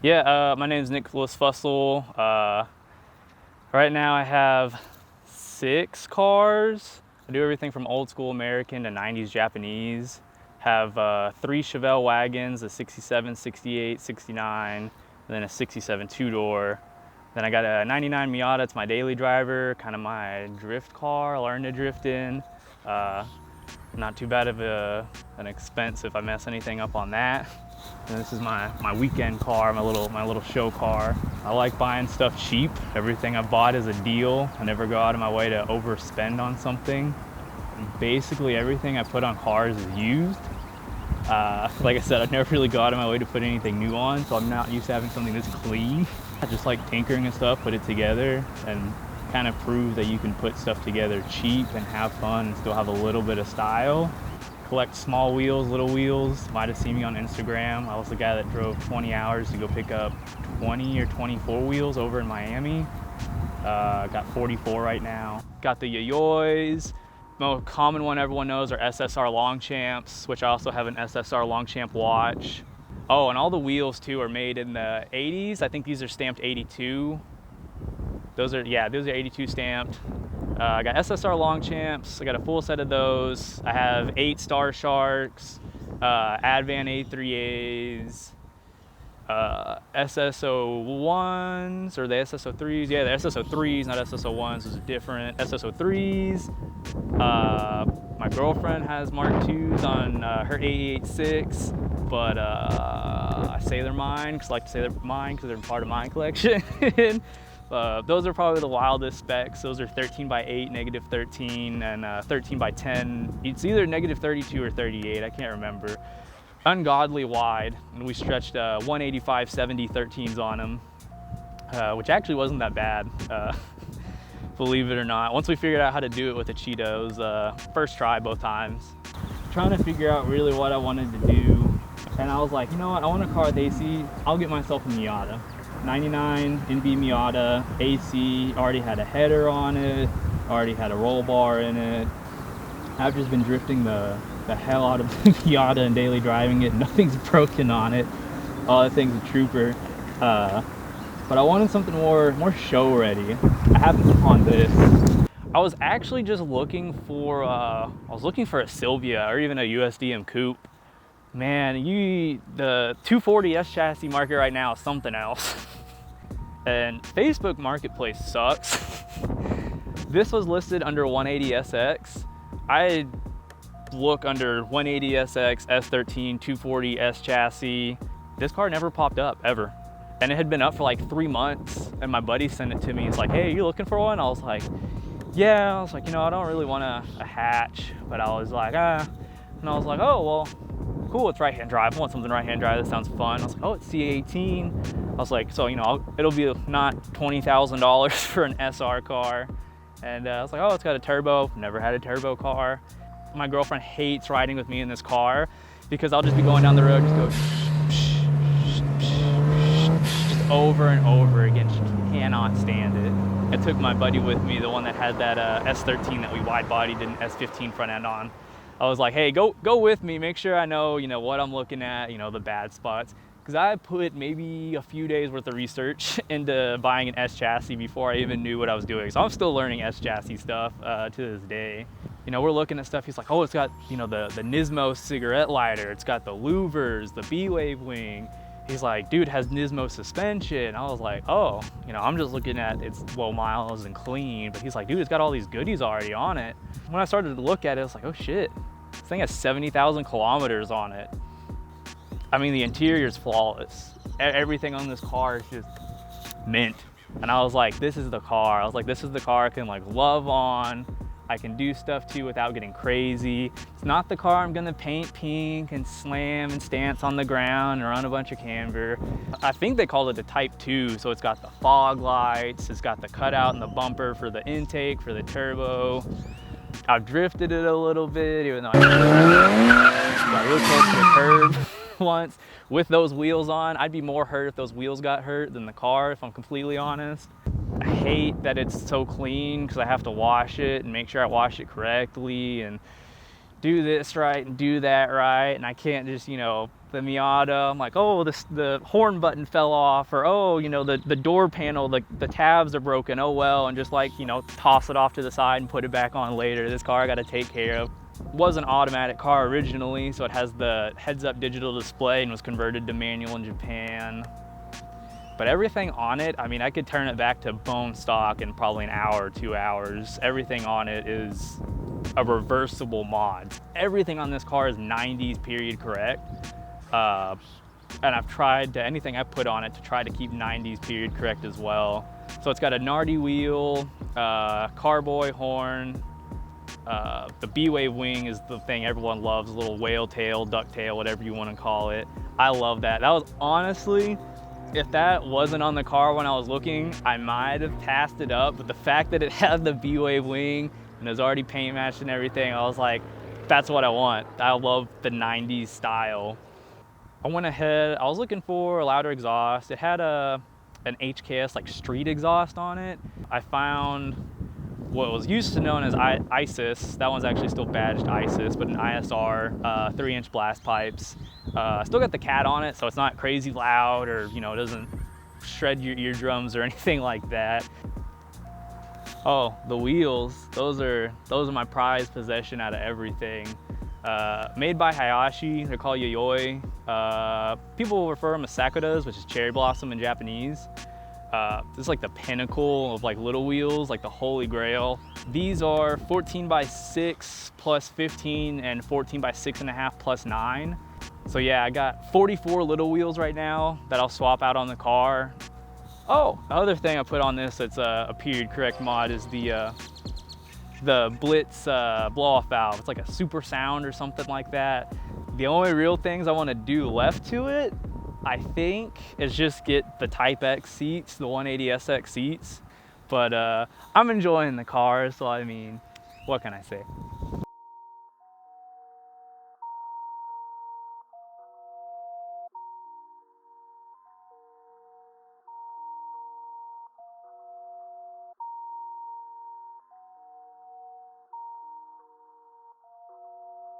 Yeah, my name is Nicholas Fussell. Right now I have 6 cars. I do everything from old school American to 90s Japanese. Have 3 Chevelle wagons, a 67, 68, 69, and then a 67 two-door. Then I got a 99 Miata, it's my daily driver, kind of my drift car, I learned to drift in. Uh, Not too bad of an expense if I mess anything up on that. And this is my weekend car, my little show car. I like buying stuff cheap. Everything I've bought is a deal. I never go out of my way to overspend on something. And basically everything I put on cars is used. Like I said, I never really go out of my way to put anything new on, so I'm not used to having something this clean. I just like tinkering and stuff, put it together, and kind of prove that you can put stuff together cheap and have fun and still have a little bit of style. Collect small wheels, little wheels. Might have seen me on Instagram. I was the guy that drove 20 hours to go pick up 20 or 24 wheels over in Miami. Got 44 right now. Got the Yoyoys. Most common one everyone knows are SSR Longchamps, which I also have an SSR Longchamp watch. Oh, and all the wheels too are made in the 80s. I think these are stamped 82. Those are 82 stamped. I got SSR Longchamps. I got a full set of those. I have 8 Star Sharks, Advan A3As, SSO1s, or the SSO3s. Yeah, the SSO3s, not SSO1s. Those are different. SSO3s. My girlfriend has Mark IIs on her A86, but I say they're mine because I like to say they're mine because they're part of my collection. Those are probably the wildest specs. Those are 13 by 8, negative 13, and 13 by 10. It's either negative 32 or 38, I can't remember. Ungodly wide, and we stretched 185 70 13s on them, which actually wasn't that bad, believe it or not. Once we figured out how to do it with the Cheetos, first try both times. Trying to figure out really what I wanted to do, and I was like, you know what, I want a car with AC, I'll get myself a Miata. 99 NB Miata, AC, already had a header on it, already had a roll bar in it. I've just been drifting the hell out of the Miata and daily driving it. Nothing's broken on it. Oh, that thing's a trooper. But I wanted something more show ready. I happened upon this. I was actually just looking for a Sylvia or even a USDM coupe. Man, the 240S chassis market right now is something else. And Facebook Marketplace sucks. This was listed under 180SX. I look under 180SX, S13, 240S chassis. This car never popped up, ever. And it had been up for like 3 months, and my buddy sent it to me. He's like, hey, you looking for one? I was like, yeah. I was like, you know, I don't really want a hatch, but I was like, And I was like, oh, well, cool, it's right-hand drive. I want something right-hand drive, that sounds fun. I was like, oh, it's C18. I was like, so, you know, it'll be not $20,000 for an SR car. And I was like, oh, it's got a turbo. Never had a turbo car. My girlfriend hates riding with me in this car because I'll just be going down the road, just go just over and over again. She cannot stand it. I took my buddy with me, the one that had that S13 that we wide bodied an S15 front end on. I was like, hey, go with me, make sure I know, you know, what I'm looking at, you know, the bad spots. Because I put maybe a few days worth of research into buying an S chassis before I even knew what I was doing. So I'm still learning S chassis stuff to this day. You know, we're looking at stuff, he's like, oh, it's got, you know, the Nismo cigarette lighter, it's got the louvers, the B-Wave wing. He's like, dude, it has Nismo suspension. I was like, oh, you know, I'm just looking at its low miles and clean. But he's like, dude, it's got all these goodies already on it. When I started to look at it, I was like, oh shit, this thing has 70,000 kilometers on it. I mean, the interior is flawless. Everything on this car is just mint. And I was like, this is the car. I was like, this is the car I can like love on. I can do stuff to without getting crazy. It's not the car I'm gonna paint pink and slam and stance on the ground and run a bunch of camber. I think they call it the Type 2, so it's got the fog lights, it's got the cutout in the bumper for the intake, for the turbo. I've drifted it a little bit, even though I got really close to the curb once. With those wheels on, I'd be more hurt if those wheels got hurt than the car, if I'm completely honest. I hate that it's so clean because I have to wash it and make sure I wash it correctly and do this right and do that right, and I can't just, the Miata, I'm like, oh, the horn button fell off, or oh, the door panel, the tabs are broken, oh well, and just like, toss it off to the side and put it back on later. This car I got to take care of. It was an automatic car originally, so it has the heads-up digital display and was converted to manual in Japan. But everything on it, I mean, I could turn it back to bone stock in probably an hour or 2 hours. Everything on it is a reversible mod. Everything on this car is 90s period correct. And I've tried anything I put on it to try to keep 90s period correct as well. So it's got a Nardi wheel, carboy horn, the B-Wave wing is the thing everyone loves, a little whale tail, duck tail, whatever you want to call it. I love that. That was honestly, if that wasn't on the car when I was looking, I might have passed it up, but the fact that it had the B-Wave wing and it was already paint matched and everything, I was like, that's what I want. I love the 90s style. I went ahead, I was looking for a louder exhaust. It had an HKS like street exhaust on it. I found what was used to known as ISIS. That one's actually still badged ISIS, but an ISR, 3-inch blast pipes. Still got the cat on it, so it's not crazy loud, or it doesn't shred your eardrums or anything like that. Oh, the wheels, those are my prized possession out of everything. Made by Hayashi, they're called Yayoi. People refer them as Sakuras, which is cherry blossom in Japanese. This is like the pinnacle of like little wheels, like the holy grail. These are 14x6 plus 15 and 14x6.5 plus 9. So yeah, I got 44 little wheels right now that I'll swap out on the car. Oh, the other thing I put on this that's a period correct mod is the Blitz blow-off valve. It's like a super sound or something like that. The only real things I want to do left to it, I think, is just get the Type X seats, the 180SX seats. But I'm enjoying the car, so I mean, what can I say?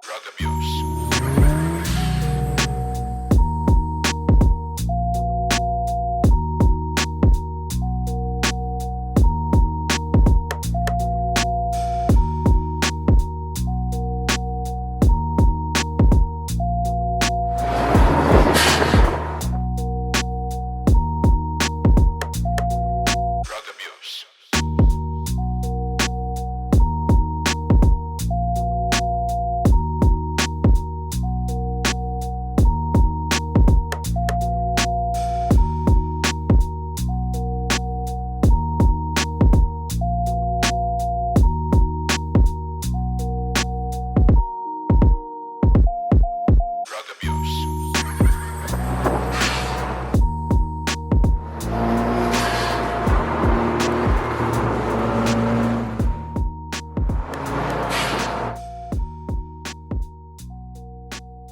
Drug abuse.